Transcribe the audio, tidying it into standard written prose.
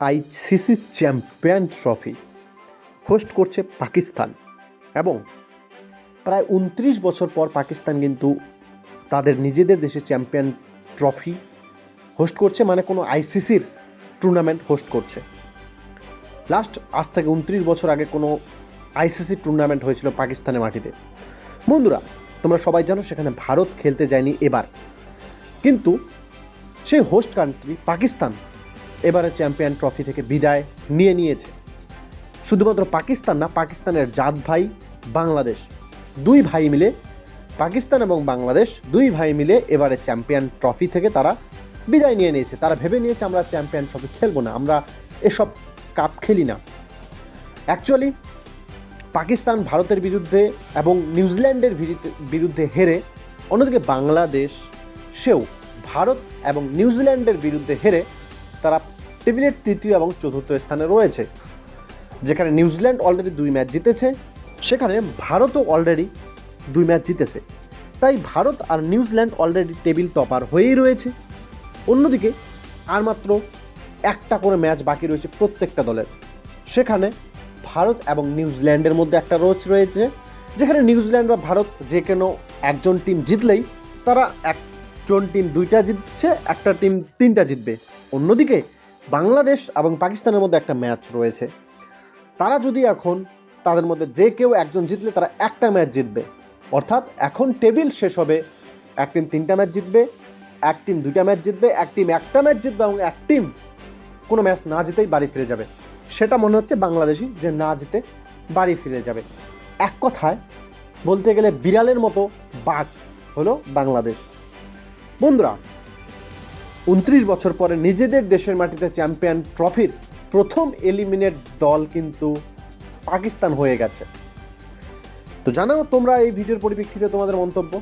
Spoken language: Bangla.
আইসিসি চ্যাম্পিয়ন ট্রফি হোস্ট করছে পাকিস্তান এবং প্রায় ২৯ বছর পর পাকিস্তান কিন্তু তাদের নিজেদের দেশে চ্যাম্পিয়ন ট্রফি হোস্ট করছে, মানে কোনো আইসিসির টুর্নামেন্ট হোস্ট করছে। লাস্ট আজ থেকে ২৯ বছর আগে কোনো আইসিসি টুর্নামেন্ট হয়েছিল পাকিস্তানের মাটিতে। বন্ধুরা, তোমরা সবাই জানো সেখানে ভারত খেলতে যায়নি এবার, কিন্তু সেই হোস্ট কান্ট্রি পাকিস্তান এবারে চ্যাম্পিয়ন ট্রফি থেকে বিদায় নিয়েছে। শুধুমাত্র পাকিস্তান না, পাকিস্তানের জাত ভাই বাংলাদেশ, দুই ভাই মিলে, পাকিস্তান এবং বাংলাদেশ দুই ভাই মিলে এবারে চ্যাম্পিয়ন ট্রফি থেকে তারা বিদায় নিয়েছে। তারা ভেবে নিয়েছে আমরা চ্যাম্পিয়ন ট্রফি খেলবো না, আমরা এসব কাপ খেলি না। অ্যাকচুয়ালি পাকিস্তান ভারতের বিরুদ্ধে এবং নিউজিল্যান্ডের বিরুদ্ধে হেরে, অন্যদিকে বাংলাদেশ সেও ভারত এবং নিউজিল্যান্ডের বিরুদ্ধে হেরে তারা টেবিলের তৃতীয় এবং চতুর্থ স্থানে রয়েছে। যেখানে নিউজিল্যান্ড অলরেডি 2 ম্যাচ জিতেছে, সেখানে ভারতও অলরেডি 2 ম্যাচ জিতেছে। তাই ভারত আর নিউজিল্যান্ড অলরেডি টেবিল টপার হয়েই রয়েছে। অন্যদিকে আর মাত্র একটা করে ম্যাচ বাকি রয়েছে প্রত্যেকটা দলের। সেখানে ভারত এবং নিউজিল্যান্ডের মধ্যে একটা রয়েছে, যেখানে নিউজিল্যান্ড বা ভারত যে কোনো একজন টিম জিতলেই তারা একজন টিম 2টা জিতছে, একটা টিম 3টা জিতবে। অন্যদিকে বাংলাদেশ এবং পাকিস্তানের মধ্যে একটা ম্যাচ রয়েছে, তারা যদি এখন তাদের মধ্যে যে কেউ একজন জিতলে তারা একটা ম্যাচ জিতবে। অর্থাৎ এখন টেবিল শেষ হবে, এক টিম 3টা ম্যাচ জিতবে, এক টিম 2টা ম্যাচ জিতবে, এক টিম একটা ম্যাচ জিতবে এবং এক টিম কোনো ম্যাচ না জিতেই বাড়ি ফিরে যাবে। সেটা মনে হচ্ছে বাংলাদেশি যে না জিতে বাড়ি ফিরে যাবে। এক কথায় বলতে গেলে বিড়ালের মতো বাঘ হলো বাংলাদেশ। বন্ধুরা, ২৯ বছর পরে নিজেদের দেশের মাটিতে চ্যাম্পিয়ন ট্রফির প্রথম এলিমিনেট দল কিন্তু পাকিস্তান হয়ে গেছে। তো জানাও তোমরা এই ভিডিওর পরিপ্রেক্ষিতে তোমাদের মন্তব্য।